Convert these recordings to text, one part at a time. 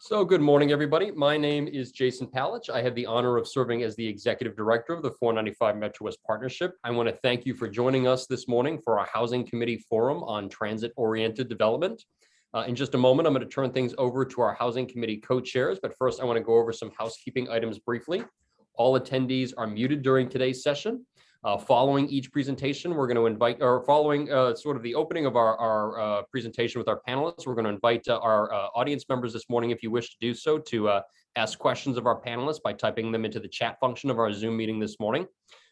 So good morning, everybody. My name is Jason Palich. I have the honor of serving as the Executive Director of the 495 MetroWest Partnership. I want to thank you for joining us this morning for our Housing Committee Forum on Transit-Oriented Development. In just a moment, I'm going to turn things over to our Housing Committee co-chairs, but first I want to go over some housekeeping items briefly. All attendees are muted during today's session. Following each presentation, we're going to invite, or following sort of the opening of our presentation with our panelists, we're going to invite our audience members this morning, if you wish to do so, to ask questions of our panelists by typing them into the chat function of our Zoom meeting this morning.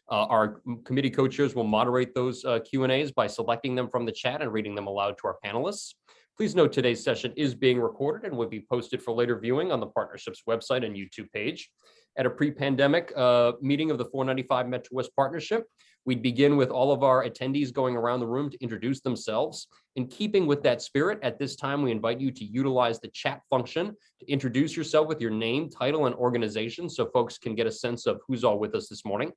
Our committee co-chairs will moderate those Q&As by selecting them from the chat and reading them aloud to our panelists. Please note today's session is being recorded and will be posted for later viewing on the partnership's website and YouTube page. At a pre-pandemic meeting of the 495 MetroWest Partnership, we'd begin with all of our attendees going around the room to introduce themselves. In keeping with that spirit, at this time, we invite you to utilize the chat function to introduce yourself with your name, title, and organization so folks can get a sense of who's all with us this morning.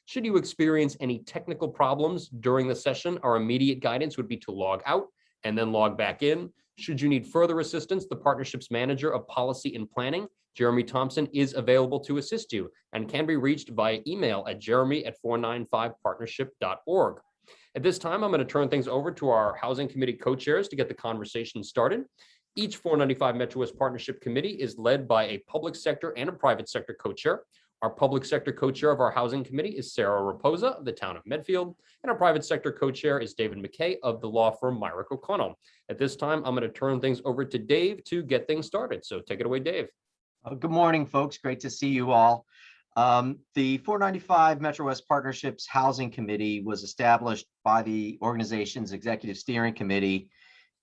Should you experience any technical problems during the session, our immediate guidance would be to log out and then log back in. Should you need further assistance, the partnership's manager of policy and planning, Jeremy Thompson, is available to assist you and can be reached via email at jeremy@495partnership.org. At this time, I'm going to turn things over to our Housing Committee co-chairs to get the conversation started. Each 495 MetroWest Partnership Committee is led by a public sector and a private sector co-chair. Our public sector co-chair of our Housing Committee is Sarah Raposa of the Town of Medfield, and our private sector co-chair is David McKay of the law firm Myrick O'Connell. At this time, I'm going to turn things over to Dave to get things started. So take it away, Dave. Good morning, folks. Great to see you all. The 495 MetroWest Partnership's Housing Committee was established by the organization's Executive Steering Committee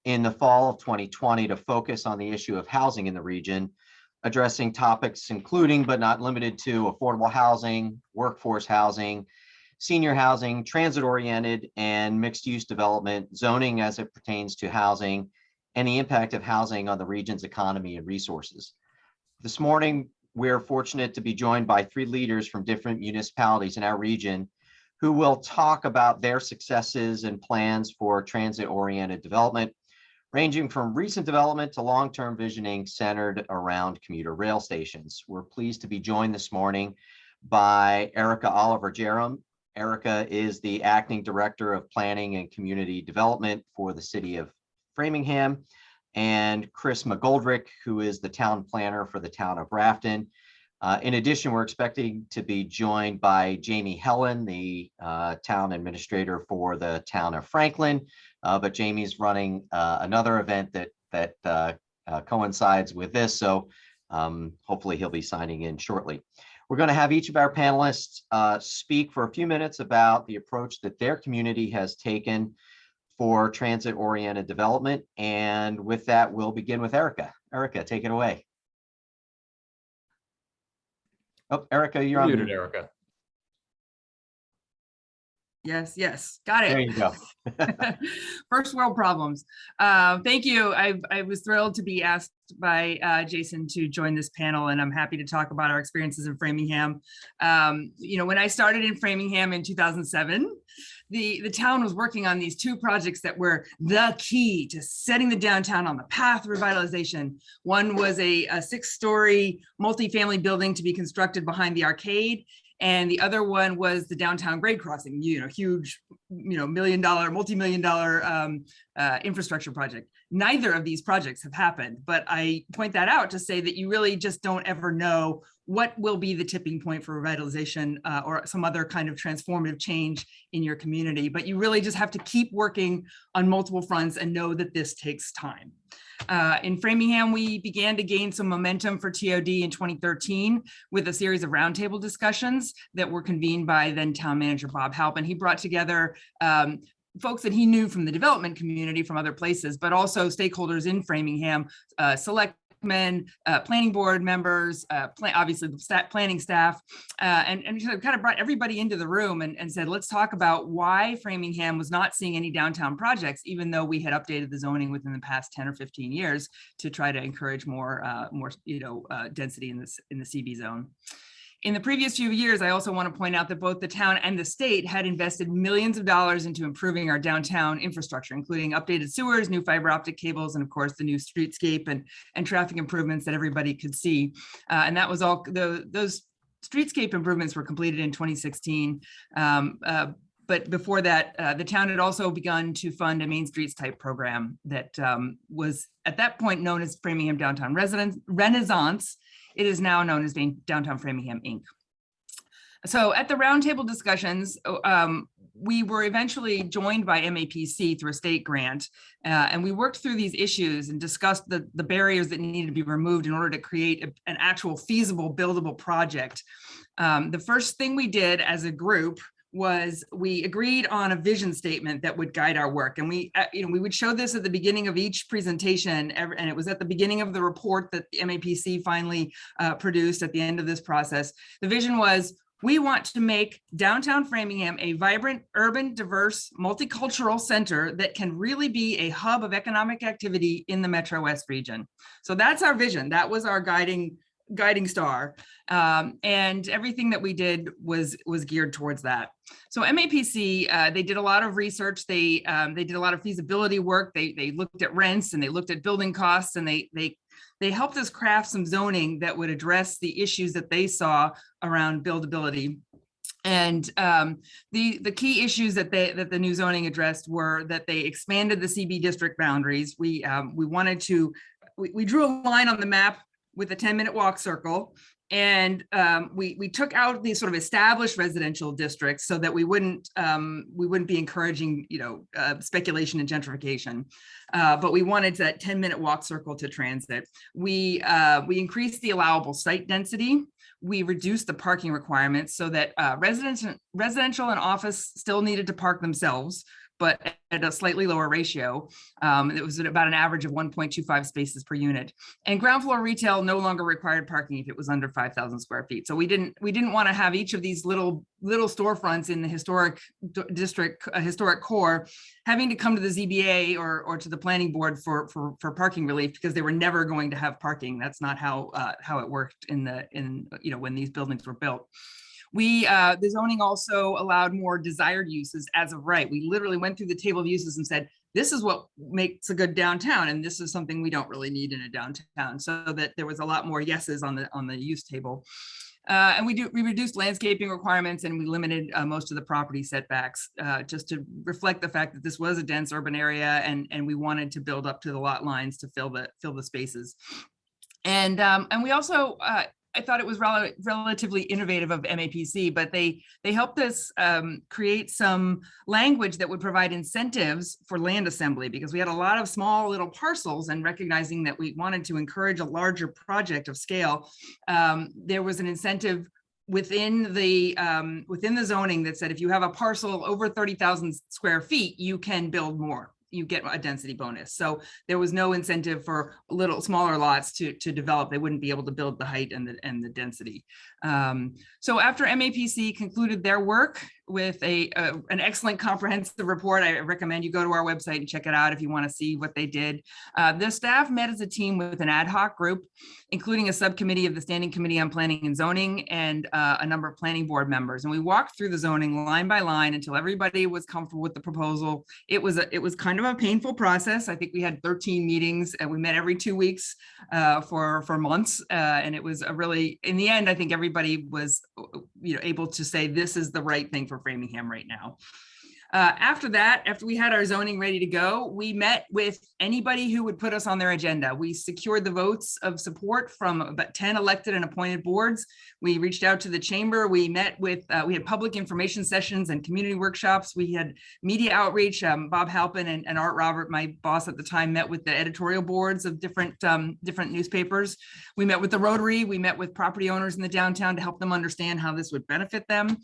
in the fall of 2020 to focus on the issue of housing in the region, addressing topics including but not limited to affordable housing, workforce housing, senior housing, transit-oriented and mixed-use development, zoning as it pertains to housing, and the impact of housing on the region's economy and resources. This morning, we're fortunate to be joined by three leaders from different municipalities in our region who will talk about their successes and plans for transit-oriented development, ranging from recent development to long-term visioning centered around commuter rail stations. We're pleased to be joined this morning by Erika Oliver Jerram. Erika is the Acting Director of Planning and Community Development for the City of Framingham, and Chris McGoldrick, who is the Town Planner for the Town of Grafton. In addition, we're expecting to be joined by Jamie Hellen, the Town Administrator for the Town of Franklin, but Jamie's running another event that coincides with this, so hopefully he'll be signing in shortly. We're going to have each of our panelists speak for a few minutes about the approach that their community has taken for transit-oriented development. And with that, we'll begin with Erika. Erika, take it away. Oh, Erika, you're muted, on. Erika. Yes, got it. There you go. First world problems. Thank you. I was thrilled to be asked by Jason to join this panel, and I'm happy to talk about our experiences in Framingham. When I started in Framingham in 2007, the town was working on these two projects that were the key to setting the downtown on the path of revitalization. One was a 6-story multifamily building to be constructed behind the arcade, and the other one was the downtown grade crossing, huge, multi-million-dollar infrastructure project. Neither of these projects have happened, but I point that out to say that you really just don't ever know what will be the tipping point for revitalization or some other kind of transformative change in your community. But you really just have to keep working on multiple fronts and know that this takes time. In Framingham, we began to gain some momentum for TOD in 2013 with a series of roundtable discussions that were convened by then town manager Bob Halpin. He brought together folks that he knew from the development community from other places, but also stakeholders in Framingham, selectmen, planning board members, obviously the planning staff, and kind of brought everybody into the room and said, let's talk about why Framingham was not seeing any downtown projects, even though we had updated the zoning within the past 10 or 15 years to try to encourage more density in the CB zone. In the previous few years, I also want to point out that both the town and the state had invested millions of dollars into improving our downtown infrastructure, including updated sewers, new fiber optic cables, and of course the new streetscape and traffic improvements that everybody could see. And that was all, those streetscape improvements were completed in 2016. But before that, the town had also begun to fund a Main Streets type program that was at that point known as Framingham Downtown Renaissance. It is now known as Downtown Framingham, Inc. So at the roundtable discussions, we were eventually joined by MAPC through a state grant, and we worked through these issues and discussed the barriers that needed to be removed in order to create an actual feasible, buildable project. The first thing we did as a group was we agreed on a vision statement that would guide our work. And we would show this at the beginning of each presentation, and it was at the beginning of the report that the MAPC finally produced at the end of this process. The vision was, we want to make downtown Framingham a vibrant, urban, diverse, multicultural center that can really be a hub of economic activity in the MetroWest region. So that's our vision. That was our guiding star, and everything that we did was geared towards that. So MAPC, they did a lot of research. They did a lot of feasibility work. They looked at rents and they looked at building costs, and they helped us craft some zoning that would address the issues that they saw around buildability. And the key issues that the new zoning addressed were that they expanded the CB district boundaries. We drew a line on the map with a 10-minute walk circle. And we took out these sort of established residential districts so that we wouldn't be encouraging, speculation and gentrification. But we wanted that 10-minute walk circle to transit. We increased the allowable site density. We reduced the parking requirements so that residential and office still needed to park themselves, but at a slightly lower ratio. It was at about an average of 1.25 spaces per unit. And ground floor retail no longer required parking if it was under 5,000 square feet. So we didn't want to have each of these little storefronts in the historic district, historic core, having to come to the ZBA or to the planning board for parking relief, because they were never going to have parking. That's not how it worked when these buildings were built. The zoning also allowed more desired uses as of right. We literally went through the table of uses and said, this is what makes a good downtown, and this is something we don't really need in a downtown, so that there was a lot more yeses on the use table. And we reduced landscaping requirements, and we limited most of the property setbacks just to reflect the fact that this was a dense urban area, and we wanted to build up to the lot lines to fill the spaces. And we also I thought it was relatively innovative of MAPC, but they helped us create some language that would provide incentives for land assembly, because we had a lot of small little parcels, and recognizing that we wanted to encourage a larger project of scale, there was an incentive within the zoning that said, if you have a parcel over 30,000 square feet, you can build more. You get a density bonus. So there was no incentive for little smaller lots to develop. They wouldn't be able to build the height and the density. So after MAPC concluded their work with an excellent comprehensive report, I recommend you go to our website and check it out if you want to see what they did. The staff met as a team with an ad hoc group, including a subcommittee of the Standing Committee on Planning and Zoning and a number of planning board members. And we walked through the zoning line by line until everybody was comfortable with the proposal. It was kind of a painful process. I think we had 13 meetings, and we met every 2 weeks for months. And it was in the end, I think everybody was able to say, this is the right thing for Framingham right now. After we had our zoning ready to go, we met with anybody who would put us on their agenda. We secured the votes of support from about 10 elected and appointed boards. We reached out to the chamber. We met with, we had public information sessions and community workshops. We had media outreach. Bob Halpin and Art Robert, my boss at the time, met with the editorial boards of different newspapers. We met with the Rotary. We met with property owners in the downtown to help them understand how this would benefit them.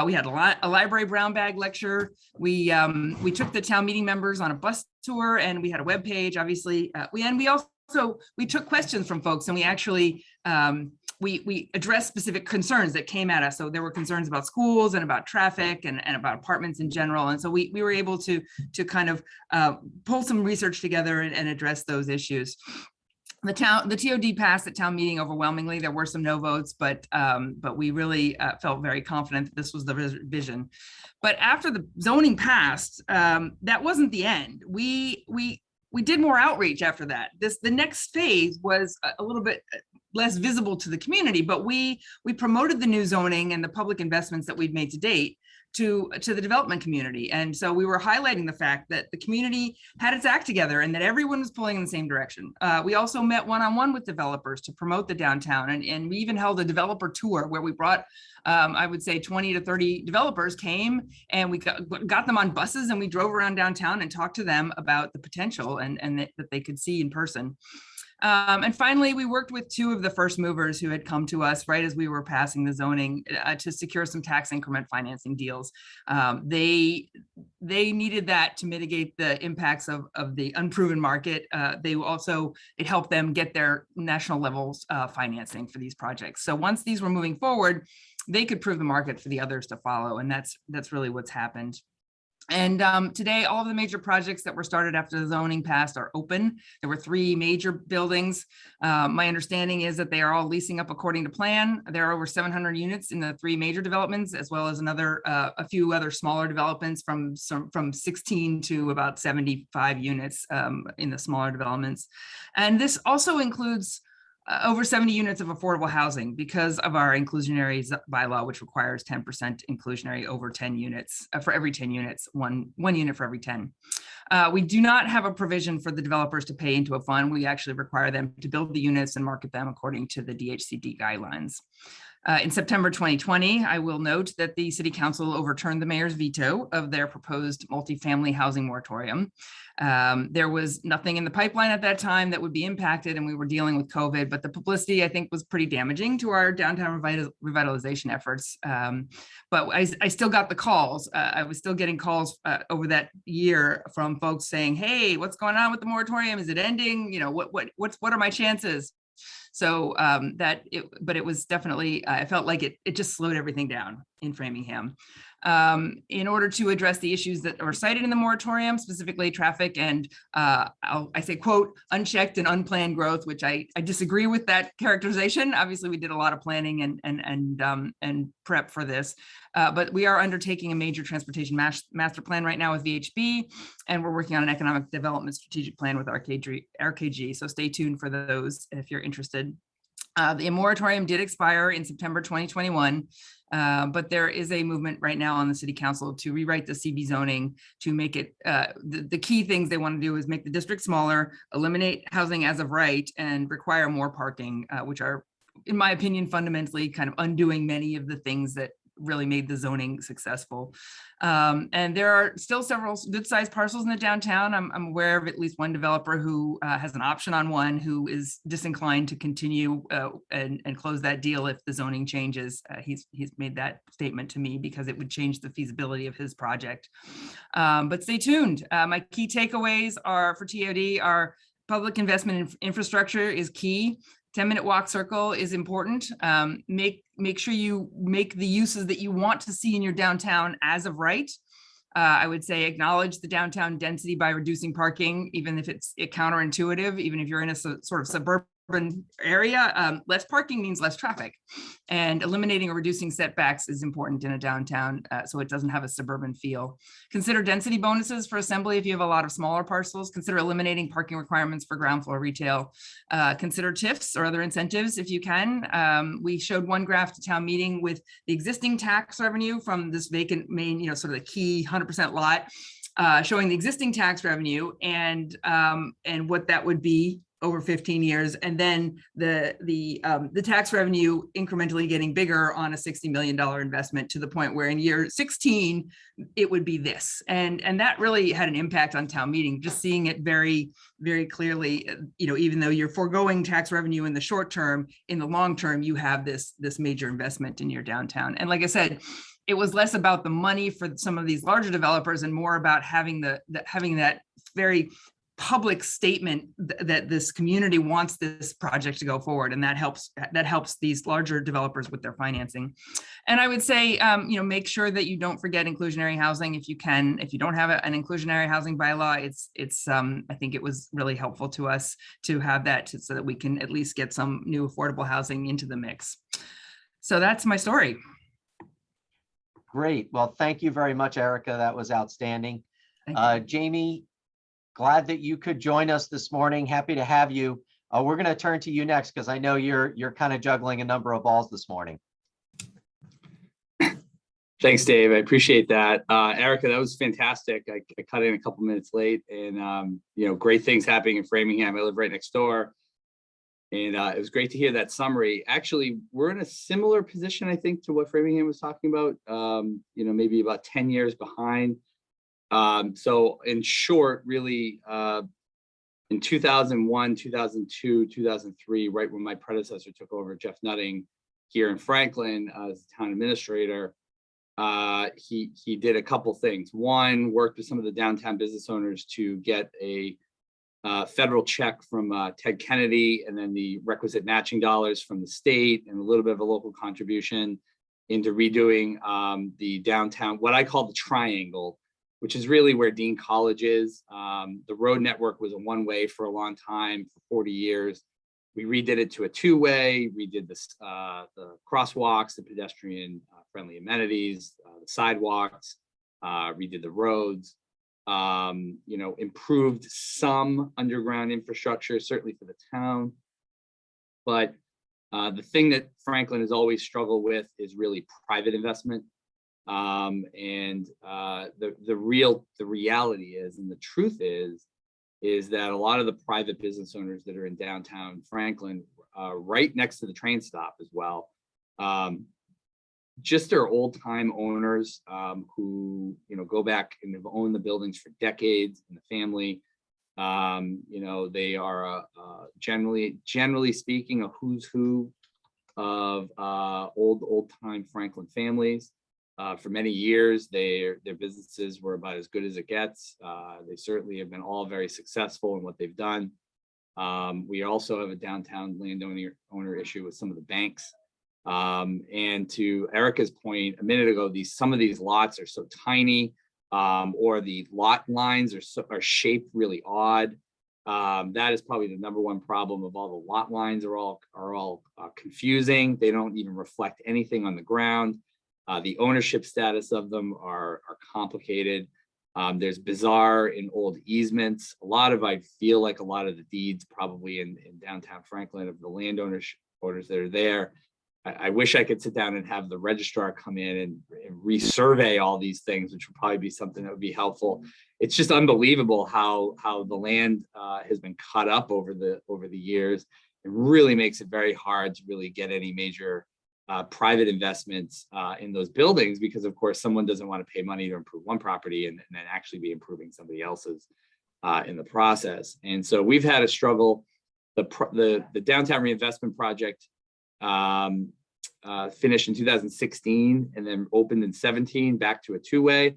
We had a library brown bag lecture. We took the town meeting members on a bus tour, and we had a webpage, obviously. We took questions from folks, and we actually we addressed specific concerns that came at us. So there were concerns about schools and about traffic and about apartments in general. And so we were able to kind of pull some research together and address those issues. the TOD passed at town meeting overwhelmingly. There were some no votes, but we really felt very confident that this was the vision. But after the zoning passed, that wasn't the end. We did more outreach after that. The next phase was a little bit less visible to the community, but we promoted the new zoning and the public investments that we'd made to date to the development community. And so we were highlighting the fact that the community had its act together and that everyone was pulling in the same direction. We also met one-on-one with developers to promote the downtown. And we even held a developer tour where we brought, I would say 20 to 30 developers came, and we got them on buses, and we drove around downtown and talked to them about the potential and that they could see in person. And finally, we worked with two of the first movers who had come to us right as we were passing the zoning to secure some tax increment financing deals. They needed that to mitigate the impacts of the unproven market. It helped them get their national levels financing for these projects. So once these were moving forward, they could prove the market for the others to follow. And that's really what's happened. And today, all of the major projects that were started after the zoning passed are open. There were 3 major buildings. My understanding is that they are all leasing up according to plan. There are over 700 units in the 3 major developments, as well as a few other smaller developments from 16 to about 75 units in the smaller developments. And this also includes over 70 units of affordable housing because of our inclusionary bylaw, which requires 10% inclusionary over 10 units for every 10 units, one unit for every 10. We do not have a provision for the developers to pay into a fund. We actually require them to build the units and market them according to the DHCD guidelines. In September 2020, I will note that the City Council overturned the mayor's veto of their proposed multifamily housing moratorium. There was nothing in the pipeline at that time that would be impacted, and we were dealing with COVID, but the publicity, I think, was pretty damaging to our downtown revitalization efforts. But I still got the calls. I was still getting calls over that year from folks saying, hey, what's going on with the moratorium? Is it ending? You know, what are my chances? So but it was definitely, I felt like it just slowed everything down in Framingham. In order to address the issues that are cited in the moratorium, specifically traffic and I say, quote, unchecked and unplanned growth, which I disagree with that characterization. Obviously, we did a lot of planning and prep for this, but we are undertaking a major transportation master plan right now with VHB, and we're working on an economic development strategic plan with RKG. So stay tuned for those if you're interested. The moratorium did expire in September 2021, but there is a movement right now on the City Council to rewrite the CB zoning to make it, the key things they want to do is make the district smaller, eliminate housing as of right, and require more parking, which are, in my opinion, fundamentally kind of undoing many of the things that really made the zoning successful. And there are still several good-sized parcels in the downtown. I'm aware of at least one developer who has an option on one who is disinclined to continue and close that deal if the zoning changes. He's made that statement to me because it would change the feasibility of his project. But stay tuned. My key takeaways are for TOD are public investment in infrastructure is key. 10-minute walk circle is important. Make sure you make the uses that you want to see in your downtown as of right. I would say acknowledge the downtown density by reducing parking, even if it's counterintuitive, even if you're in a sort of suburban area, less parking means less traffic, and eliminating or reducing setbacks is important in a downtown so it doesn't have a suburban feel. Consider density bonuses for assembly if you have a lot of smaller parcels. Consider eliminating parking requirements for ground floor retail. Consider TIFs or other incentives if you can. We showed one graph to town meeting with the existing tax revenue from this vacant main, sort of the key 100% lot, showing the existing tax revenue and what that would be over 15 years, and then the tax revenue incrementally getting bigger on a $60 million investment to the point where in year 16 it would be this, and that really had an impact on town meeting. Just seeing it very, very clearly, even though you're foregoing tax revenue in the short term, in the long term you have this major investment in your downtown. And like I said, it was less about the money for some of these larger developers and more about having that very public statement that this community wants this project to go forward, and that helps these larger developers with their financing. And I would say, make sure that you don't forget inclusionary housing if you can. If you don't have an inclusionary housing bylaw, it's I think it was really helpful to us to have that so that we can at least get some new affordable housing into the mix. So that's my story. Great. Well, thank you very much, Erika. That was outstanding. Jamie, glad that you could join us this morning. Happy to have you. We're going to turn to you next because I know you're kind of juggling a number of balls this morning. Thanks, Dave. I appreciate that. Erika, that was fantastic. I cut in a couple minutes late, and great things happening in Framingham. I live right next door, and it was great to hear that summary. Actually, we're in a similar position, I think, to what Framingham was talking about. Maybe about 10 years behind. So in short, really, in 2001, 2002, 2003, right when my predecessor took over, Jeff Nutting, here in Franklin as town administrator, he did a couple things. One, worked with some of the downtown business owners to get a federal check from Ted Kennedy, and then the requisite matching dollars from the state, and a little bit of a local contribution into redoing the downtown, what I call the triangle, which is really where Dean College is. The road network was a one-way for a long time, for 40 years. We redid it to a two-way, redid the crosswalks, the pedestrian friendly amenities, the sidewalks, redid the roads, improved some underground infrastructure, certainly for the town. But the thing that Franklin has always struggled with is really private investment. The reality is, and the truth is that a lot of the private business owners that are in downtown Franklin, right next to the train stop as well, just are old time owners who, go back and have owned the buildings for decades in the family. They are generally speaking, a who's who of old time Franklin families. For many years, their businesses were about as good as it gets. They certainly have been all very successful in what they've done. We also have a downtown landowner issue with some of the banks. And to Erika's point a minute ago, some of these lots are so tiny, or the lot lines are shaped really odd. That is probably the number one problem of all the lot lines are all confusing. They don't even reflect anything on the ground. The ownership status of them are complicated. There's bizarre and old easements. I feel like a lot of the deeds probably in downtown Franklin of the landowners that are there. I wish I could sit down and have the registrar come in and resurvey all these things, which would probably be something that would be helpful. It's just unbelievable how the land has been cut up over the years. It really makes it very hard to really get any major private investments in those buildings, because of course someone doesn't want to pay money to improve one property and then actually be improving somebody else's in the process. And so we've had a struggle. The downtown reinvestment project finished in 2016 and then opened in 17 back to a two-way,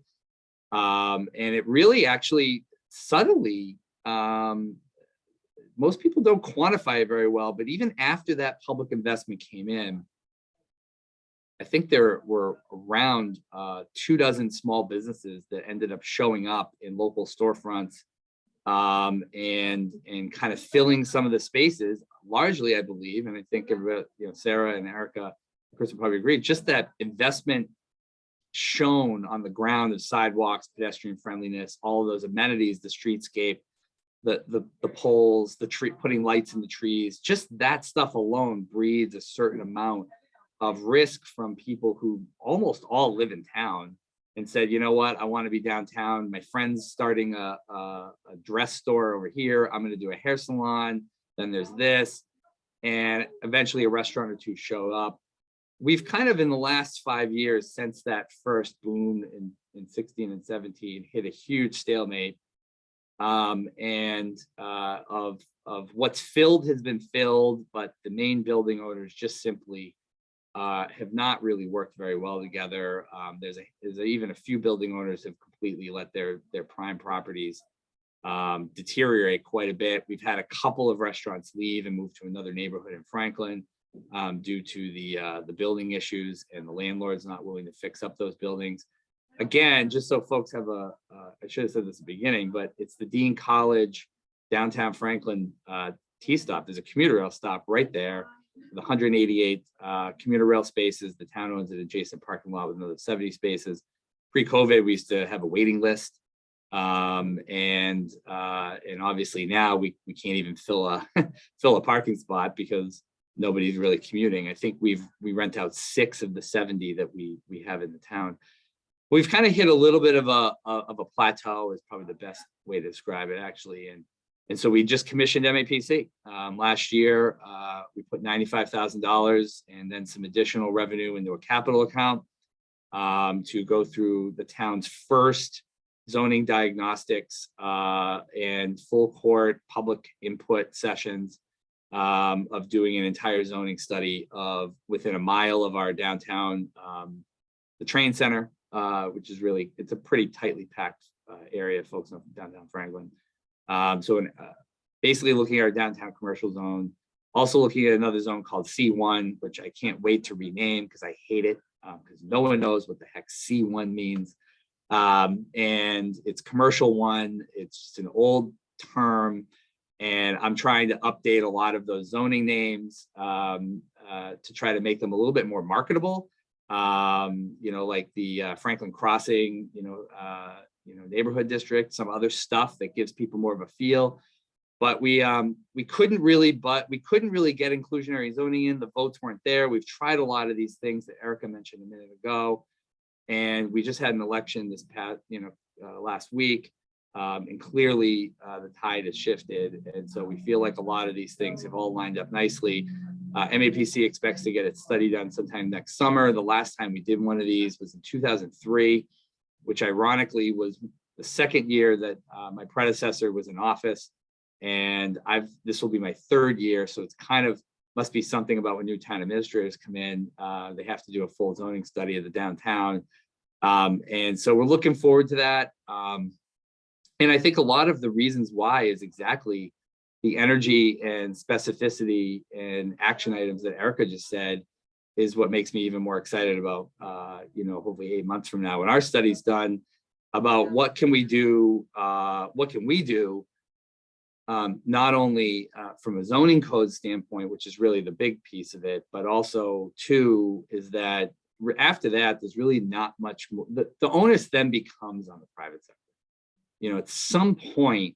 and it really actually suddenly, most people don't quantify it very well, but even after that public investment came in, I think there were around 24 small businesses that ended up showing up in local storefronts, and kind of filling some of the spaces, largely, I believe, and I think Sarah and Erika, Chris will probably agree, just that investment shown on the ground of sidewalks, pedestrian friendliness, all of those amenities, the streetscape, the poles, the tree, putting lights in the trees, just that stuff alone breeds a certain amount of risk from people who almost all live in town and said, you know what, I want to be downtown. My friend's starting a dress store over here. I'm going to do a hair salon. Then there's this. And eventually a restaurant or two show up. We've kind of in the last 5 years since that first boom in 16 and 17 hit a huge stalemate. Of what's filled has been filled, but the main building owners just simply have not really worked very well together. There's even a few building owners have completely let their prime properties deteriorate quite a bit. We've had a couple of restaurants leave and move to another neighborhood in Franklin due to the building issues and the landlords not willing to fix up those buildings. Again, just so folks have I should have said this at the beginning, but it's the Dean College downtown Franklin T-stop. There's a commuter rail stop right there. The 188 commuter rail spaces. The town owns an adjacent parking lot with another 70 spaces. Pre-COVID, we used to have a waiting list. And obviously now we can't even fill a parking spot because nobody's really commuting. I think we rent out 6 of the 70 that we have in the town. We've kind of hit a little bit of a plateau is probably the best way to describe it, actually. And so we just commissioned MAPC last year. We put $95,000 and then some additional revenue into a capital account to go through the town's first zoning diagnostics and full court public input sessions of doing an entire zoning study of within a mile of our downtown, the train center, which is really, it's a pretty tightly packed area, folks know from downtown Franklin. Basically looking at our downtown commercial zone, also looking at another zone called C1, which I can't wait to rename because I hate it because no one knows what the heck C1 means. And it's commercial one, it's just an old term. And I'm trying to update a lot of those zoning names to try to make them a little bit more marketable. Like the Franklin Crossing, neighborhood district, some other stuff that gives people more of a feel. But we couldn't really get inclusionary zoning in. The votes weren't there. We've tried a lot of these things that Erika mentioned a minute ago, and we just had an election this past, last week, and clearly the tide has shifted, and so we feel like a lot of these things have all lined up nicely. MAPC expects to get its study done sometime next summer. The last time we did one of these was in 2003, which ironically was the second year that my predecessor was in office. And this will be my 3rd year. So it's kind of must be something about when new town administrators come in, they have to do a full zoning study of the downtown. And so we're looking forward to that. And I think a lot of the reasons why is exactly the energy and specificity and action items that Erika just said is what makes me even more excited about, hopefully 8 months from now when our study's done about what can we do, not only from a zoning code standpoint, which is really the big piece of it, but also too, is that after that, there's really not much more. The onus then becomes on the private sector. At some point,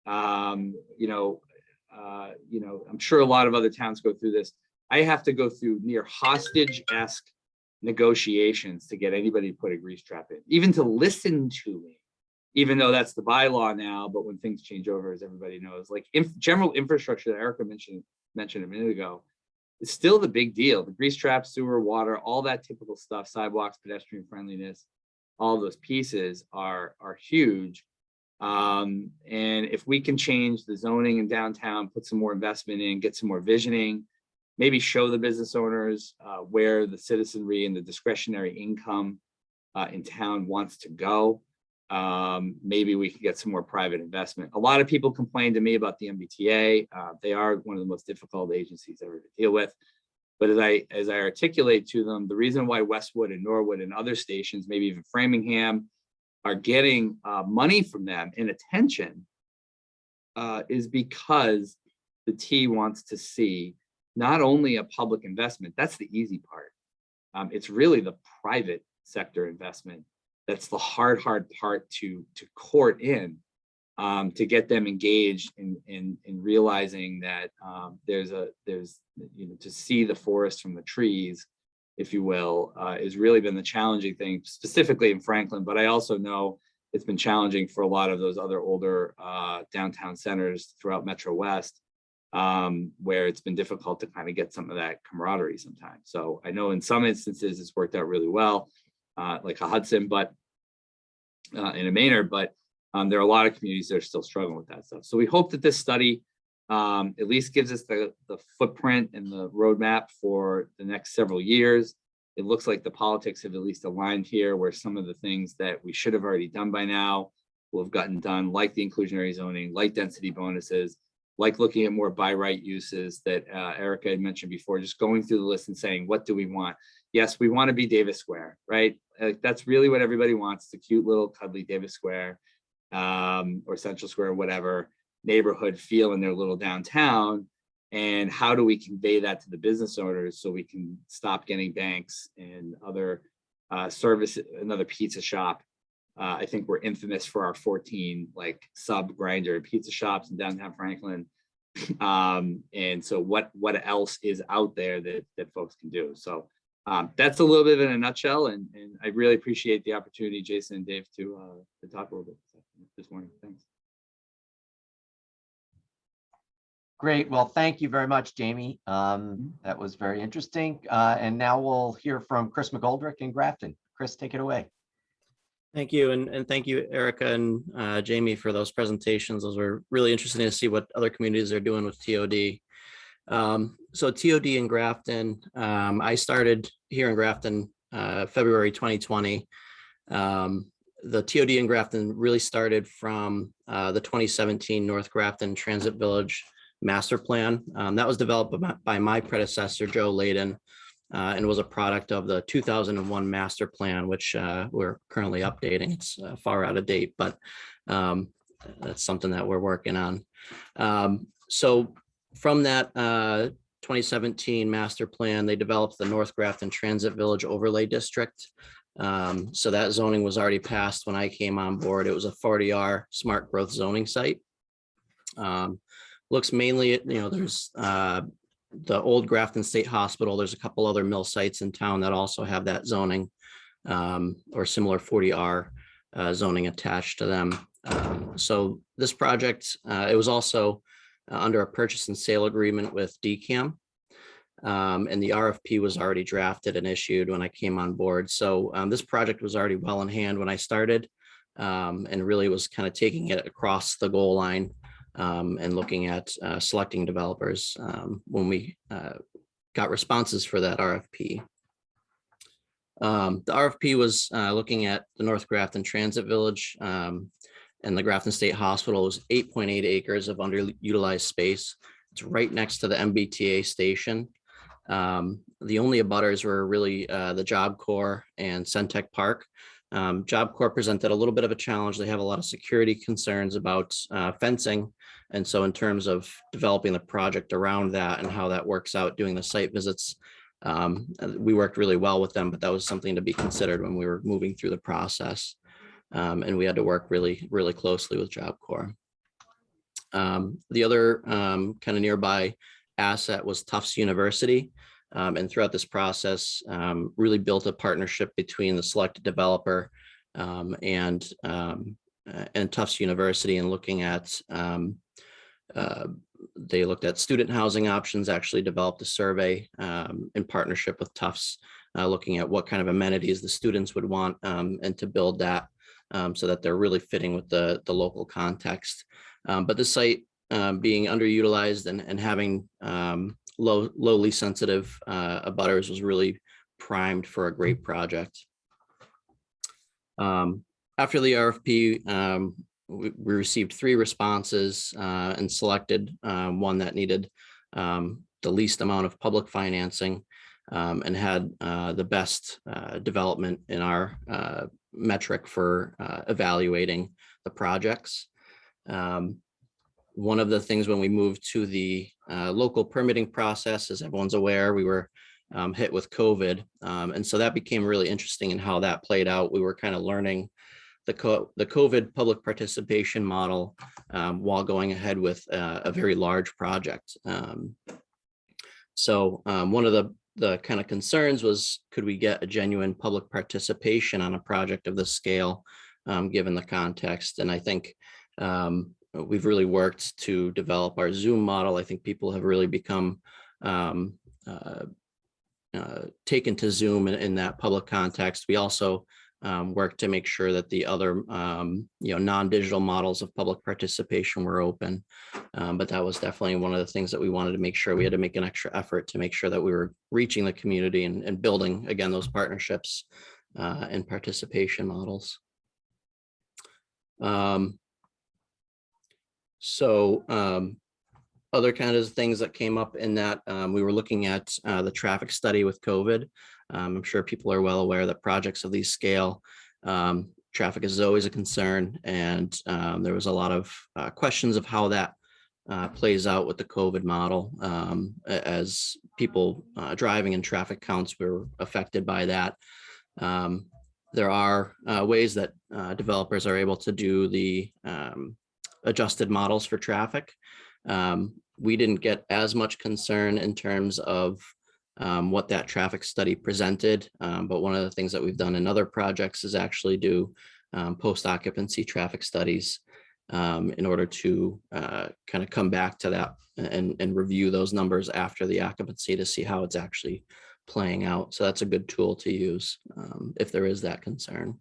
I'm sure a lot of other towns go through this. I have to go through near hostage-esque negotiations to get anybody to put a grease trap in, even to listen to me, even though that's the bylaw now. But when things change over, as everybody knows, like general infrastructure that Erika mentioned a minute ago, is still the big deal. The grease trap, sewer, water, all that typical stuff, sidewalks, pedestrian friendliness, all those pieces are huge. And if we can change the zoning in downtown, put some more investment in, get some more visioning, maybe show the business owners where the citizenry and the discretionary income in town wants to go. Maybe we can get some more private investment. A lot of people complain to me about the MBTA. They are one of the most difficult agencies ever to deal with. But as I articulate to them, the reason why Westwood and Norwood and other stations, maybe even Framingham, are getting money from them and attention is because the T wants to see not only a public investment, that's the easy part. It's really the private sector investment that's the hard part to court in, to get them engaged in realizing that there's to see the forest from the trees, if you will, has really been the challenging thing, specifically in Franklin. But I also know it's been challenging for a lot of those other older downtown centers throughout MetroWest, where it's been difficult to kind of get some of that camaraderie sometimes. So I know in some instances it's worked out really well, like a Hudson, but in a Maynard, but there are a lot of communities that are still struggling with that stuff. So we hope that this study at least gives us the footprint and the roadmap for the next several years. It looks like the politics have at least aligned here, where some of the things that we should have already done by now will have gotten done, like the inclusionary zoning, like density bonuses, like looking at more by right uses that Erika had mentioned before, just going through the list and saying, what do we want? Yes, we want to be Davis Square, right? That's really what everybody wants. It's a cute little cuddly Davis Square or Central Square, whatever neighborhood feel in their little downtown. And how do we convey that to the business owners so we can stop getting banks and other service, another pizza shop. I think we're infamous for our 14 like sub grinder pizza shops in downtown Franklin. And so what else is out there that folks can do? So that's a little bit in a nutshell, and I really appreciate the opportunity, Jason and Dave, to talk a little bit this morning. Thanks. Great. Well, thank you very much, Jamie. That was very interesting. And now we'll hear from Chris McGoldrick in Grafton. Chris, take it away. Thank you. And thank you, Erika and Jamie, for those presentations. Those were really interesting to see what other communities are doing with TOD. So TOD in Grafton, I started here in Grafton February 2020. The TOD in Grafton really started from the 2017 North Grafton Transit Village Master Plan. That was developed by my predecessor, Joe Layden, and was a product of the 2001 Master Plan, which we're currently updating. It's far out of date, but that's something that we're working on. So from that 2017 Master Plan, they developed the North Grafton Transit Village Overlay District. So that zoning was already passed when I came on board. It was a 40R smart growth zoning site. Looks mainly at, there's the old Grafton State Hospital. There's a couple other mill sites in town that also have that zoning or similar 40R zoning attached to them. So this project, it was also under a purchase and sale agreement with DCAM. And the RFP was already drafted and issued when I came on board. So this project was already well in hand when I started, and really was kind of taking it across the goal line and looking at selecting developers when we got responses for that RFP. The RFP was looking at the North Grafton Transit Village and the Grafton State Hospital. Was 8.8 acres of underutilized space. It's right next to the MBTA station. The only abutters were really the Job Corps and Centec Park. Job Corps presented a little bit of a challenge. They have a lot of security concerns about fencing. And so in terms of developing the project around that and how that works out, doing the site visits, we worked really well with them, but that was something to be considered when we were moving through the process. And we had to work really, really closely with Job Corps. The other kind of nearby asset was Tufts University. And throughout this process, really built a partnership between the selected developer and Tufts University, and looking at, they looked at student housing options, actually developed a survey in partnership with Tufts, looking at what kind of amenities the students would want and to build that so that they're really fitting with the local context. But the site being underutilized and having lowly sensitive abutters was really primed for a great project. After the RFP, we received 3 responses and selected one that needed the least amount of public financing and had the best development in our metric for evaluating the projects. One of the things when we moved to the local permitting process, as everyone's aware, we were hit with COVID. And so that became really interesting in how that played out. We were kind of learning the COVID public participation model while going ahead with a very large project. So one of the kind of concerns was, could we get a genuine public participation on a project of this scale, given the context? And I think we've really worked to develop our Zoom model. I think people have really become taken to Zoom in that public context. We also worked to make sure that the other non-digital models of public participation were open. But that was definitely one of the things that we wanted to make sure. We had to make an extra effort to make sure that we were reaching the community and building, again, those partnerships and participation models. Other kind of things that came up in that, we were looking at the traffic study with COVID. I'm sure people are well aware that projects of these scale, traffic is always a concern, and there was a lot of questions of how that plays out with the COVID model, as people driving and traffic counts were affected by that. There are ways that developers are able to do the adjusted models for traffic. We didn't get as much concern in terms of what that traffic study presented, but one of the things that we've done in other projects is actually do post-occupancy traffic studies in order to kind of come back to that and review those numbers after the occupancy to see how it's actually playing out. So that's a good tool to use if there is that concern.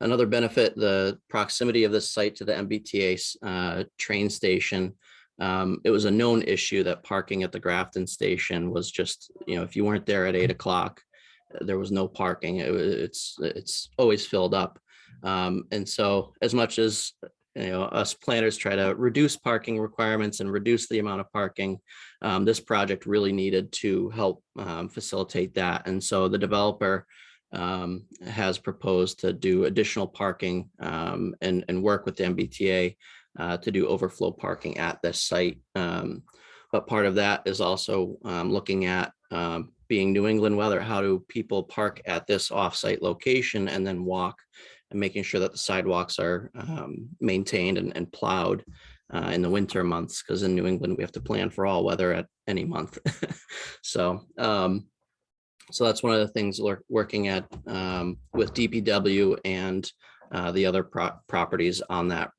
Another benefit, the proximity of this site to the MBTA train station. It was a known issue that parking at the Grafton station was just, if you weren't there at 8 o'clock, there was no parking. It's always filled up. And so as much as us planners try to reduce parking requirements and reduce the amount of parking, this project really needed to help facilitate that. And so the developer has proposed to do additional parking and work with the MBTA to do overflow parking at this site. But part of that is also looking at being New England weather, how do people park at this offsite location and then walk, and making sure that the sidewalks are maintained and plowed in the winter months, because in New England we have to plan for all weather at any month. So that's one of the things we're working at with DPW and the other properties on that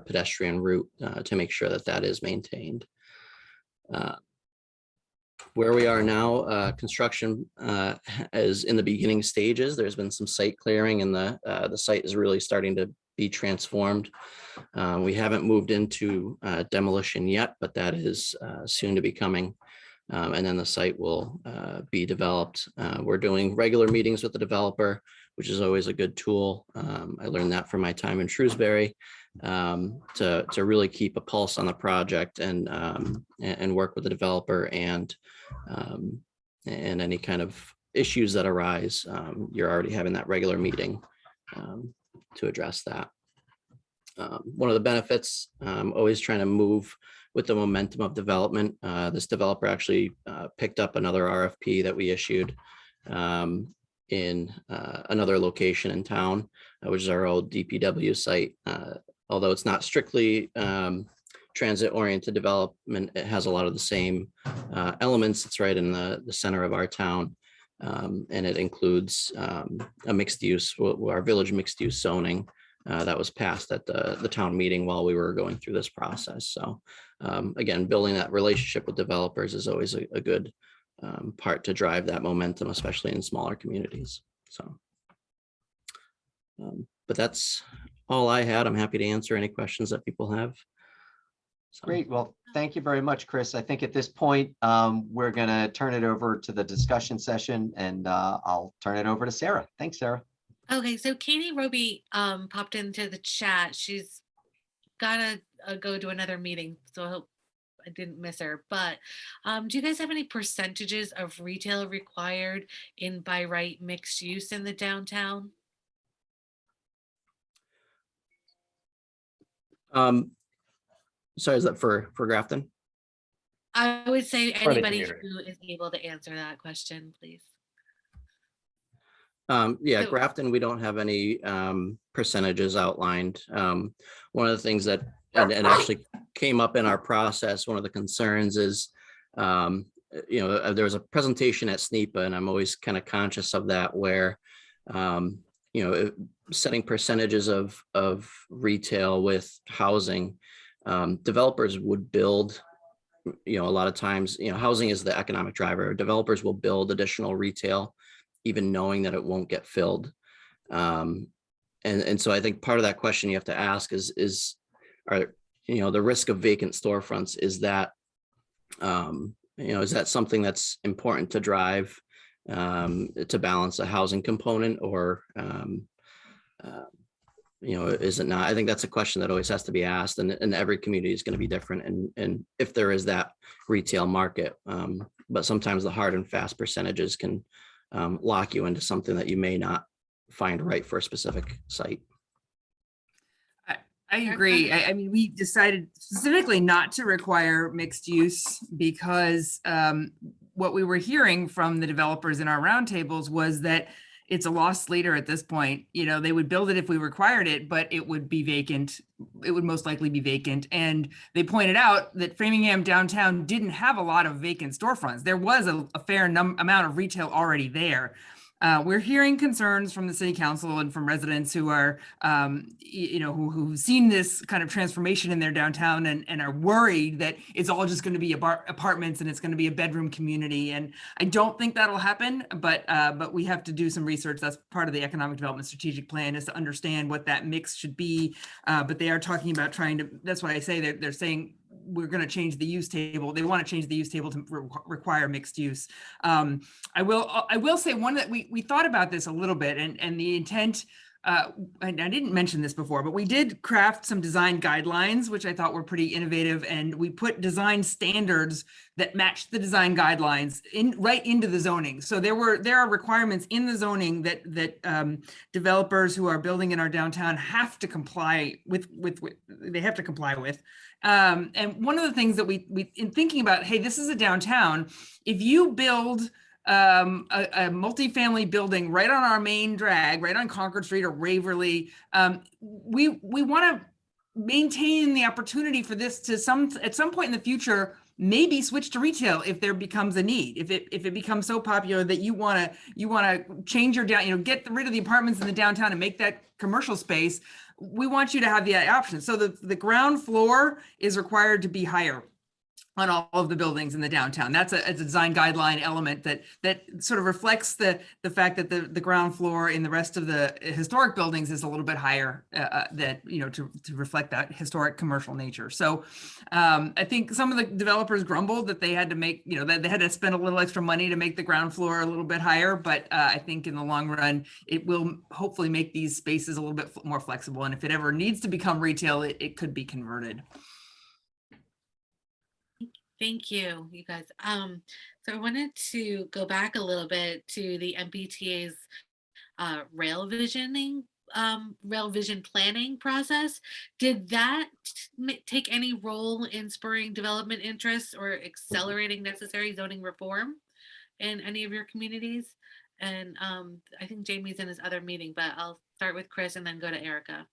pedestrian route to make sure that that is maintained. Where we are now, construction is in the beginning stages. There's been some site clearing, and the site is really starting to be transformed. We haven't moved into demolition yet, but that is soon to be coming. And then the site will be developed. We're doing regular meetings with the developer, which is always a good tool. I learned that from my time in Shrewsbury, to really keep a pulse on the project and work with the developer and any kind of issues that arise. You're already having that regular meeting to address that. One of the benefits, always trying to move with the momentum of development. This developer actually picked up another RFP that we issued in another location in town, which is our old DPW site. Although it's not strictly transit-oriented development, it has a lot of the same elements. It's right in the center of our town, and it includes a mixed use, our village mixed use zoning that was passed at the town meeting while we were going through this process. So again, building that relationship with developers is always a good part to drive that momentum, especially in smaller communities. So, but that's all I had. I'm happy to answer any questions that people have. So. Great. Well, thank you very much, Chris. I think at this point, we're going to turn it over to the discussion session, and I'll turn it over to Sarah. Thanks, Sarah. Okay, so Katie Roby popped into the chat. She's got to go to another meeting, so I hope I didn't miss her. But do you guys have any percentages of retail required in by right mixed use in the downtown? Sorry, is that for Grafton? I would say anybody who is able to answer that question, please. Yeah, So, Grafton, we don't have any percentages outlined. One of the things that and actually came up in our process, one of the concerns is, there was a presentation at SNEPA, and I'm always kind of conscious of that, where, setting percentages of retail with housing, developers would build, a lot of times, housing is the economic driver. Developers will build additional retail, even knowing that it won't get filled. And so I think part of that question you have to ask is the risk of vacant storefronts, is that, is that something that's important to drive to balance a housing component, or is it not? I think that's a question that always has to be asked, and every community is going to be different. And if there is that retail market, but sometimes the hard and fast percentages can lock you into something that you may not find right for a specific site. I agree. I mean, we decided specifically not to require mixed use because what we were hearing from the developers in our roundtables was that it's a lost leader at this point. They would build it if we required it, but it would be vacant. It would most likely be vacant. And they pointed out that Framingham downtown didn't have a lot of vacant storefronts. There was a fair amount of retail already there. We're hearing concerns from the city council and from residents who are, who've seen this kind of transformation in their downtown and are worried that it's all just going to be apartments and it's going to be a bedroom community. And I don't think that'll happen, but we have to do some research. That's part of the economic development strategic plan, is to understand what that mix should be. But they are talking about that's why I say they're saying we're going to change the use table. They want to change the use table to require mixed use. I will say one that we thought about this a little bit, and the intent, and I didn't mention this before, but we did craft some design guidelines, which I thought were pretty innovative, and we put design standards that matched the design guidelines right into the zoning. So there are requirements in the zoning that developers who are building in our downtown have to comply with. They have to comply with. And one of the things that we in thinking about, hey, this is a downtown. If you build a multifamily building right on our main drag, right on Concord Street or Waverly, we want to maintain the opportunity for this to at some point in the future maybe switch to retail if there becomes a need. If it becomes so popular that you want to change your get rid of the apartments in the downtown and make that commercial space, we want you to have the option. So the ground floor is required to be higher on all of the buildings in the downtown. That's a design guideline element that sort of reflects the fact that the ground floor in the rest of the historic buildings is a little bit higher, to reflect that historic commercial nature. So I think some of the developers grumbled that they had to make, that they had to spend a little extra money to make the ground floor a little bit higher. But I think in the long run, it will hopefully make these spaces a little bit more flexible. And if it ever needs to become retail, it could be converted. Thank you, you guys. So I wanted to go back a little bit to the MBTA's rail vision planning process. Did that take any role in spurring development interests or accelerating necessary zoning reform in any of your communities? And I think Jamie's in his other meeting, but I'll start with Chris and then go to Erika.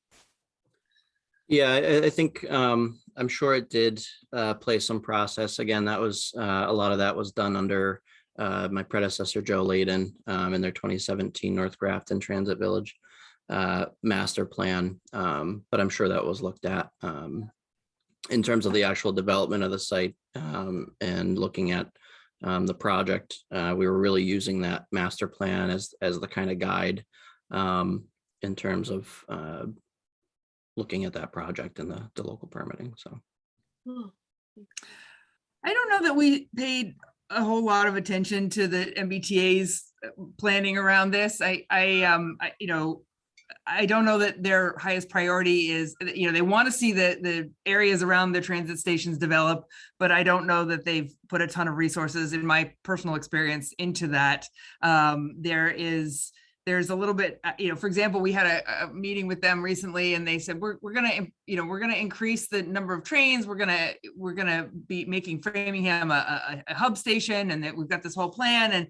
Yeah, I think I'm sure it did play some process. Again, that was a lot of that was done under my predecessor, Joe Layden, in their 2017 North Grafton Transit Village master plan. But I'm sure that was looked at in terms of the actual development of the site and looking at the project. We were really using that master plan as the kind of guide in terms of looking at that project and the local permitting. So I don't know that we paid a whole lot of attention to the MBTA's planning around this. I don't know that their highest priority is, they want to see the areas around the transit stations develop, but I don't know that they've put a ton of resources, in my personal experience, into that. There's a little bit, for example, we had a meeting with them recently, and they said we're gonna increase the number of trains. We're gonna be making Framingham a hub station, and that we've got this whole plan.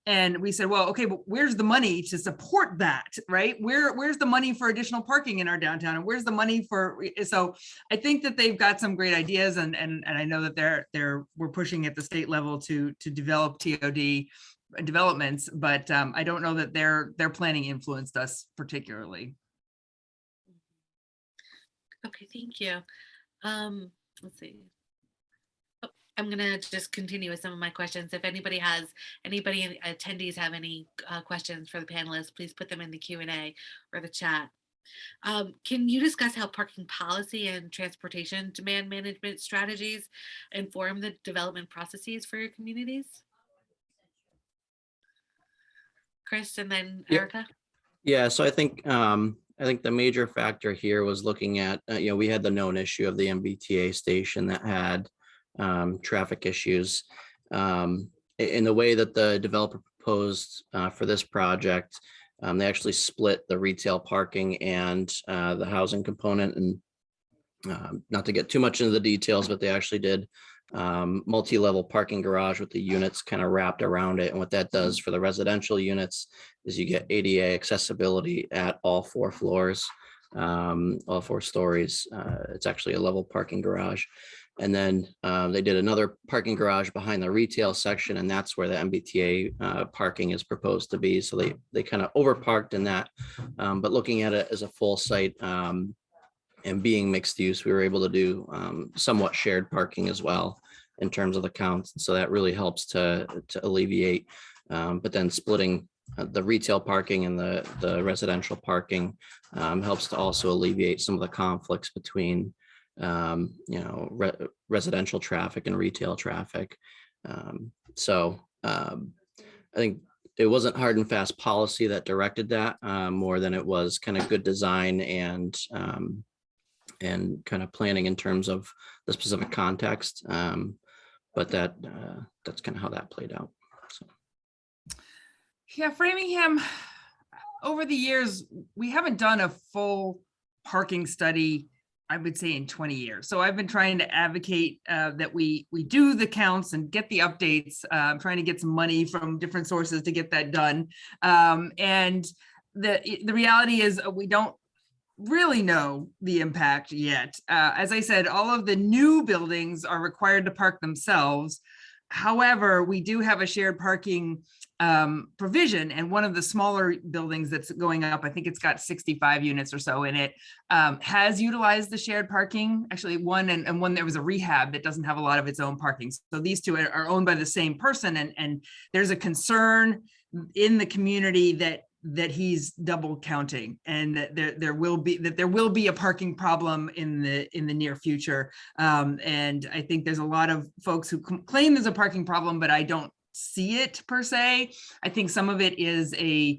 And we said, well, okay, but where's the money to support that, right? Where's the money for additional parking in our downtown, and where's the money for? So I think that they've got some great ideas, and I know that we're pushing at the state level to develop TOD developments, but I don't know that their planning influenced us particularly. Okay, thank you. Let's see. Oh, I'm gonna just continue with some of my questions. If anybody attendees have any questions for the panelists, please put them in the Q&A or the chat. Can you discuss how parking policy and transportation demand management strategies inform the development processes for your communities? Chris, and then Erika. Yeah, so I think I think the major factor here was looking at, we had the known issue of the MBTA station that had traffic issues. In the way that the developer proposed for this project, they actually split the retail parking and the housing component. And not to get too much into the details, but they actually did multi-level parking garage with the units kind of wrapped around it. And what that does for the residential units is you get ADA accessibility at all 4 floors, all 4 stories. It's actually a level parking garage. And then they did another parking garage behind the retail section, and that's where the MBTA parking is proposed to be. So they kind of overparked in that, but looking at it as a full site and being mixed use, we were able to do somewhat shared parking as well in terms of the counts. So that really helps to alleviate, but then splitting the retail parking and the residential parking helps to also alleviate some of the conflicts between residential traffic and retail traffic. So I think it wasn't hard and fast policy that directed that more than it was kind of good design and kind of planning in terms of the specific context. But that's kind of how that played out. So. Yeah, Framingham, over the years, we haven't done a full parking study, I would say, in 20 years. So I've been trying to advocate that we do the counts and get the updates. I'm trying to get some money from different sources to get that done. And the reality is we don't really know the impact yet. As I said, all of the new buildings are required to park themselves. However, we do have a shared parking provision, and one of the smaller buildings that's going up, I think it's got 65 units or so in it, has utilized the shared parking. Actually, one and one, there was a rehab that doesn't have a lot of its own parking. So these two are owned by the same person, and there's a concern in the community that he's double counting, and that there will be a parking problem in the near future. And I think there's a lot of folks who claim there's a parking problem, but I don't see it per se. I think some of it is a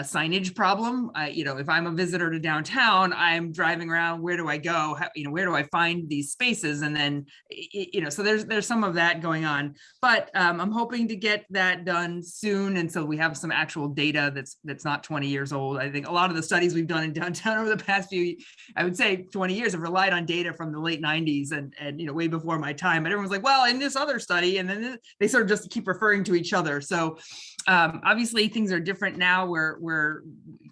signage problem. If I'm a visitor to downtown, I'm driving around, where do I go? Where do I find these spaces? And then, so there's some of that going on, but I'm hoping to get that done soon. And so we have some actual data that's not 20 years old. I think a lot of the studies we've done in downtown over the past I would say 20 years have relied on data from the late 90s and way before my time. But everyone's like, well, in this other study, and then they sort of just keep referring to each other. So obviously things are different now where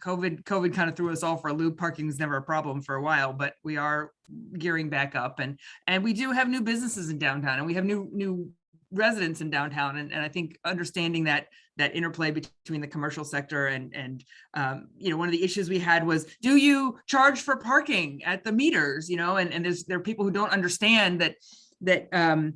COVID kind of threw us all for a loop. Parking was never a problem for a while, but we are gearing back up, and we do have new businesses in downtown, and we have new residents in downtown. And I think understanding that interplay between the commercial sector and one of the issues we had was, do you charge for parking at the meters? And there are people who don't understand that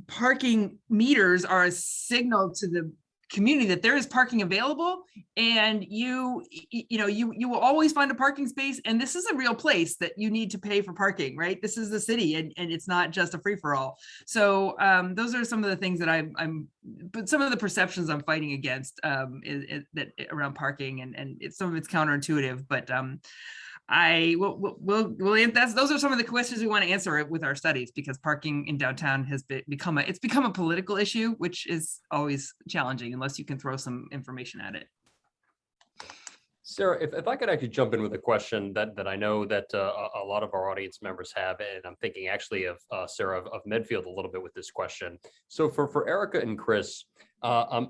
parking meters are a signal to the community that there is parking available, and you will always find a parking space, and this is a real place that you need to pay for parking, right? This is the city, and it's not just a free-for-all. So those are some of the things that but some of the perceptions I'm fighting against that around parking, and some of it's counterintuitive, but those are some of the questions we want to answer with our studies, because parking in downtown has become a political issue, which is always challenging unless you can throw some information at it. Sarah, if I could actually jump in with a question that I know that a lot of our audience members have, and I'm thinking actually of Sarah of Medfield a little bit with this question. So for Erika and Chris, a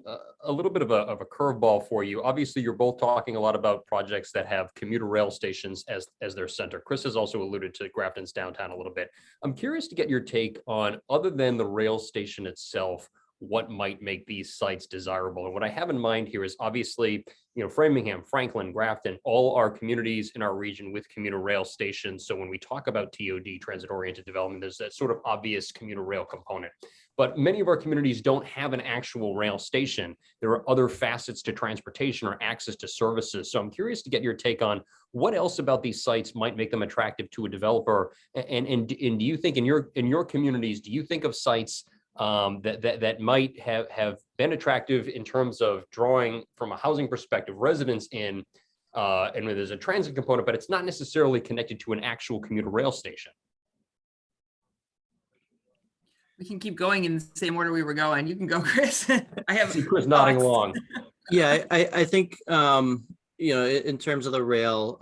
little bit of a curveball for you. Obviously, you're both talking a lot about projects that have commuter rail stations as their center. Chris has also alluded to Grafton's downtown a little bit. I'm curious to get your take on, other than the rail station itself, what might make these sites desirable. And what I have in mind here is obviously, Framingham, Franklin, Grafton, all are communities in our region with commuter rail stations. So when we talk about TOD, transit-oriented development, there's that sort of obvious commuter rail component. But many of our communities don't have an actual rail station. There are other facets to transportation or access to services. So I'm curious to get your take on what else about these sites might make them attractive to a developer. And do you think in your communities, do you think of sites that might have been attractive in terms of drawing, from a housing perspective, residents in and there's a transit component, but it's not necessarily connected to an actual commuter rail station. We can keep going in the same order we were going. You can go, Chris. I have See Chris nodding thoughts. along. Yeah, I think, in terms of the rail,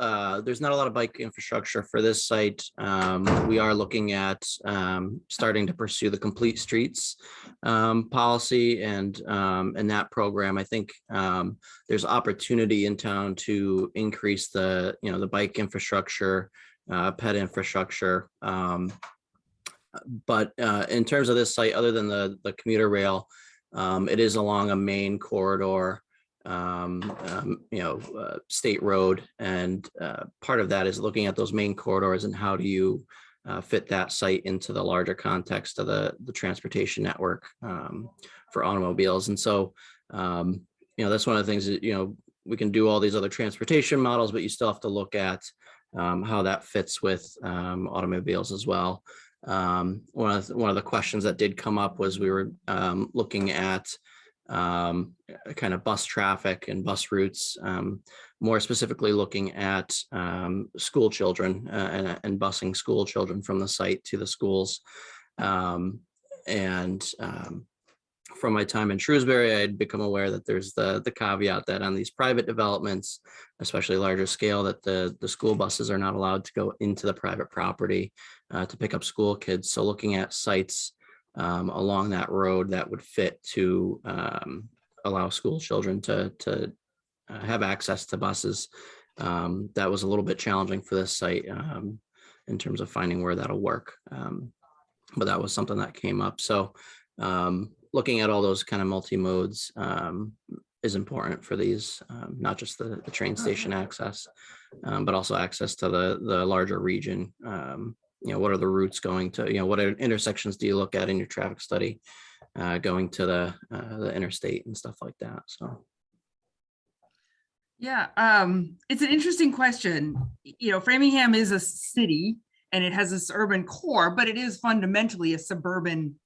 there's not a lot of bike infrastructure for this site. We are looking at starting to pursue the complete streets policy, and that program. I think there's opportunity in town to increase the bike infrastructure, ped infrastructure. But in terms of this site, other than the commuter rail, it is along a main corridor, state road, and part of that is looking at those main corridors and how do you fit that site into the larger context of the transportation network for automobiles. And so that's one of the things that we can do all these other transportation models, but you still have to look at how that fits with automobiles as well. One of the questions that did come up was we were looking at kind of bus traffic and bus routes, more specifically looking at school children and busing school children from the site to the schools. From my time in Shrewsbury, I had become aware that there's the caveat that on these private developments, especially larger scale, that the school buses are not allowed to go into the private property to pick up school kids. So looking at sites along that road that would fit to allow school children to have access to buses, that was a little bit challenging for this site in terms of finding where that'll work. But that was something that came up. So looking at all those kind of multi-modes is important for these, not just the train station access, but also access to the larger region. What are the routes going to, what intersections do you look at in your traffic study going to the interstate and stuff like that. So. Yeah, it's an interesting question. Framingham is a city and it has this urban core, but it is fundamentally a suburban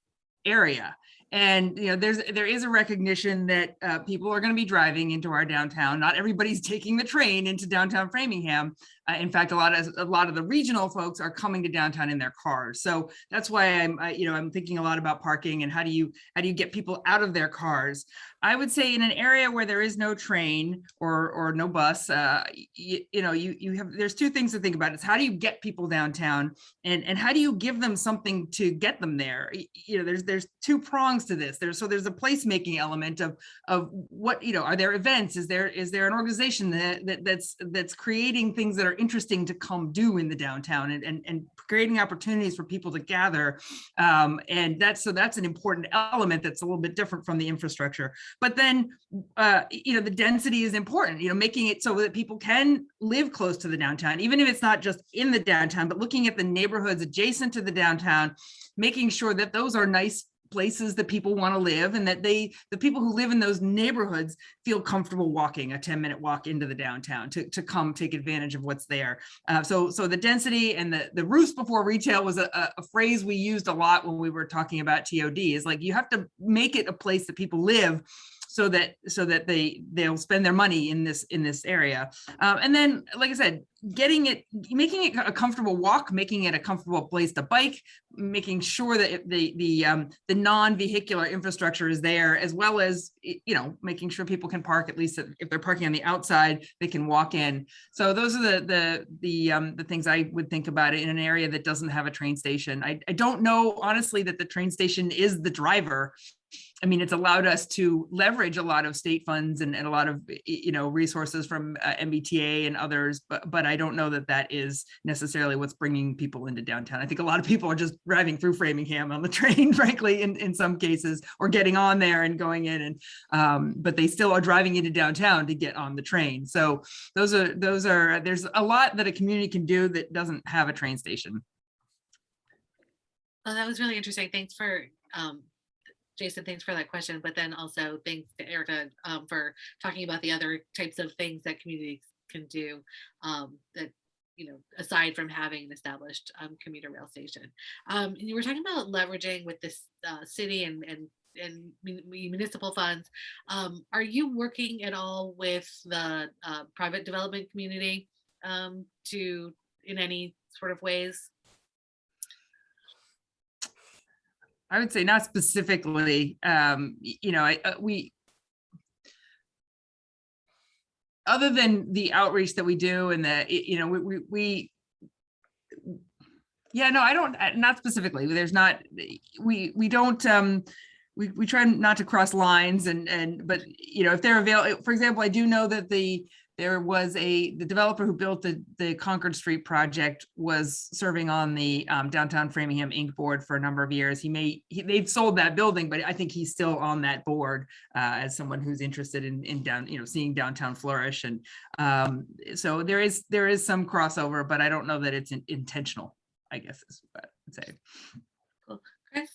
area. And there is a recognition that people are going to be driving into our downtown. Not everybody's taking the train into downtown Framingham. In fact, a lot of the regional folks are coming to downtown in their cars. So that's why I'm thinking a lot about parking and how do you get people out of their cars. I would say in an area where there is no train or no bus, there's two things to think about. It's how do you get people downtown, and how do you give them something to get them there? There's two prongs to this. There's a placemaking element of what are there events? Is there an organization that's creating things that are interesting to come do in the downtown and creating opportunities for people to gather, and that's an important element that's a little bit different from the infrastructure. But then the density is important, making it so that people can live close to the downtown, even if it's not just in the downtown, but looking at the neighborhoods adjacent to the downtown, making sure that those are nice places that people want to live, and that the people who live in those neighborhoods feel comfortable walking a 10-minute walk into the downtown to come take advantage of what's there. So the density and the roofs before retail was a phrase we used a lot when we were talking about TOD, is like you have to make it a place that people live so that they'll spend their money in this area. And then, like I said, making it a comfortable walk, making it a comfortable place to bike, making sure that the non-vehicular infrastructure is there, as well as making sure people can park, at least if they're parking on the outside, they can walk in. So those are the things I would think about it in an area that doesn't have a train station. I don't know, honestly, that the train station is the driver. I mean, it's allowed us to leverage a lot of state funds and a lot of, resources from MBTA and others, but I don't know that is necessarily what's bringing people into downtown. I think a lot of people are just driving through Framingham on the train, frankly, in some cases, or getting on there and going in, and but they still are driving into downtown to get on the train. So there's a lot that a community can do that doesn't have a train station. Well, that was really interesting. Thanks for Jason, thanks for that question, but then also thanks to Erika for talking about the other types of things that communities can do that, aside from having an established commuter rail station. You were talking about leveraging with this city and and municipal funds. Are you working at all with the private development community in any sort of ways? I would say not specifically. We other than the outreach that we do and I don't, not specifically. There's not, we don't, we try not to cross lines but if they're available, for example, I do know that there was the developer who built the Concord Street project was serving on the Downtown Framingham Inc. board for a number of years. They'd sold that building, but I think he's still on that board as someone who's interested in seeing downtown flourish. And so there is some crossover, but I don't know that it's intentional, I guess is what I would say. Cool. Chris?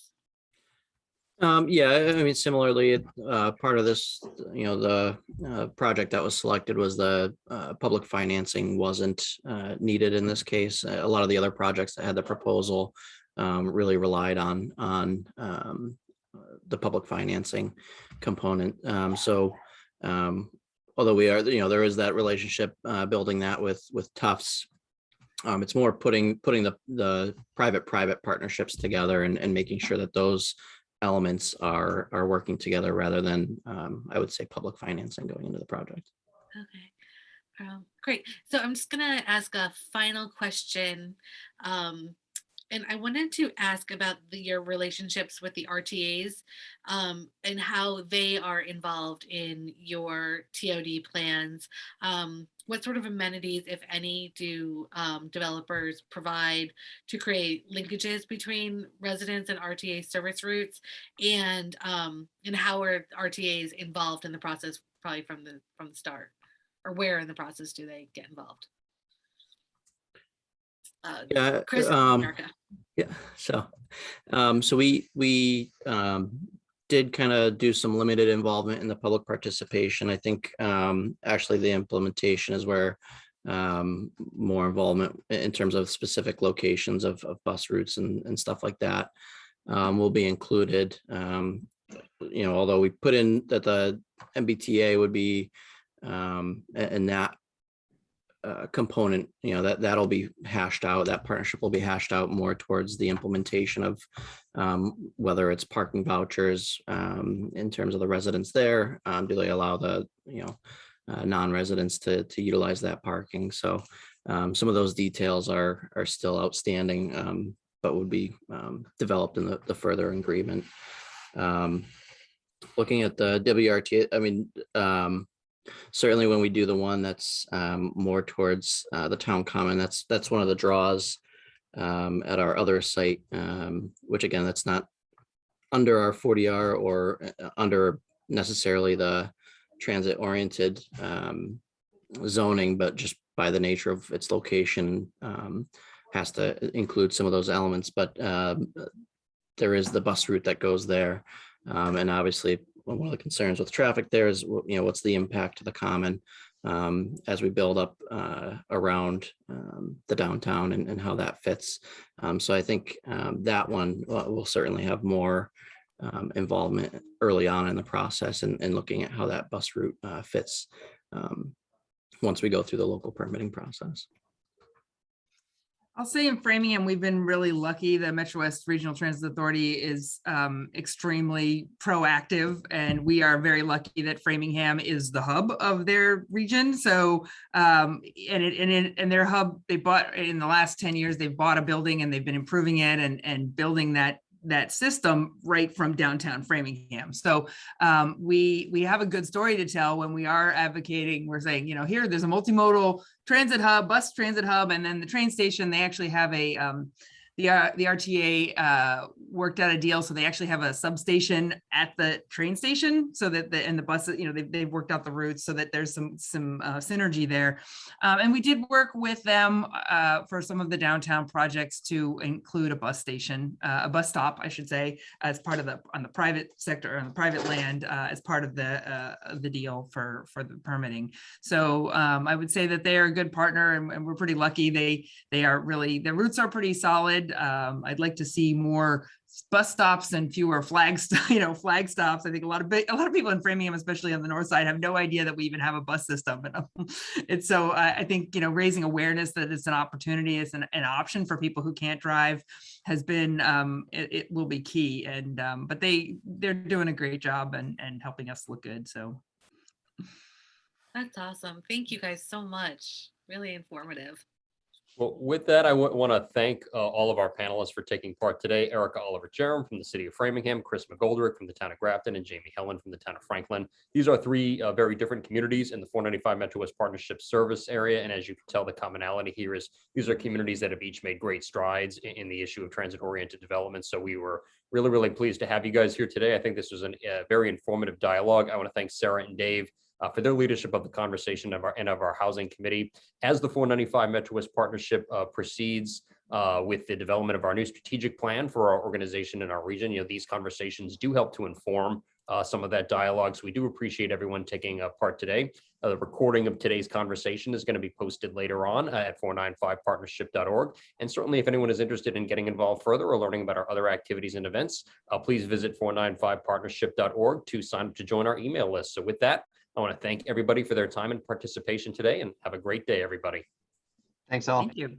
Yeah, I mean, similarly, part of this, the project that was selected was the public financing wasn't needed in this case. A lot of the other projects that had the proposal really relied on the public financing component. So although we are, there is that relationship building that with Tufts. It's more putting the private partnerships together and making sure that those elements are working together rather than I would say public financing going into the project. Okay, great. So I'm just gonna ask a final question. And I wanted to ask about your relationships with the RTAs and how they are involved in your TOD plans. What sort of amenities, if any, do developers provide to create linkages between residents and RTA service routes, and how are RTAs involved in the process, probably from the start, or where in the process do they get involved? Yeah, Chris, Erika. Yeah, so we did kind of do some limited involvement in the public participation. I think actually the implementation is where more involvement in terms of specific locations of bus routes and stuff like that will be included. Although we put in that the MBTA would be in that component, that'll be hashed out. That partnership will be hashed out more towards the implementation of whether it's parking vouchers in terms of the residents there. Do they allow the non-residents to utilize that parking? So some of those details are still outstanding, but would be developed in the further agreement. Looking at the WRTA, I mean, certainly when we do the one that's more towards the town common, that's one of the draws at our other site, which again, that's not under our 40R or under necessarily the transit oriented zoning, but just by the nature of its location has to include some of those elements. But there is the bus route that goes there, and obviously one of the concerns with traffic there is, what's the impact to the common as we build up around the downtown and how that fits. So I think that one will certainly have more involvement early on in the process and looking at how that bus route fits once we go through the local permitting process. I'll say in Framingham, we've been really lucky. The MetroWest Regional Transit Authority is extremely proactive, and we are very lucky that Framingham is the hub of their region. So, and their hub, they bought in the last 10 years, they've bought a building and they've been improving it and building that system right from downtown Framingham. So we have a good story to tell when we are advocating. We're saying, here there's a multimodal transit hub, bus transit hub, and then the train station. They actually have the RTA worked out a deal, so they actually have a substation at the train station, so that the buses, they've worked out the routes so that there's some synergy there. And we did work with them for some of the downtown projects to include a bus station, a bus stop, I should say, as part of on the private sector, on the private land, as part of the deal for the permitting. So I would say that they are a good partner, and we're pretty lucky. They are really, their routes are pretty solid. needed. I'd like to see more bus stops and fewer flag stops. I think a lot of people in Framingham, especially on the north side, have no idea that we even have a bus system. And it's so I think, raising awareness that it's an opportunity, it's an option for people who can't drive has been, it will be key. And but they're doing a great job and helping us look good. So That's awesome. Thank you guys so much. Really informative. Well, with that, I want to thank all of our panelists for taking part today. Erika Oliver Jerram from the City of Framingham, Chris McGoldrick from the Town of Grafton, and Jamie Hellen from the Town of Franklin. These are three very different communities in the 495 MetroWest Partnership service area. And as you can tell, the commonality here is these are communities that have each made great strides in the issue of transit-oriented development. So we were really, really pleased to have you guys here today. I think this was a very informative dialogue. I want to thank Sarah and Dave for their leadership of the conversation of our housing committee. As the 495 MetroWest Partnership proceeds with the development of our new strategic plan for our organization and our region, these conversations do help to inform some of that dialogue. So we do appreciate everyone taking part today. The recording of today's conversation is going to be posted later on at 495partnership.org. And certainly if anyone is interested in getting involved further or learning about our other activities and events, please visit 495partnership.org to sign up to join our email list. So with that, I want to thank everybody for their time and participation today, and have a great day, everybody. Thanks all. thank you.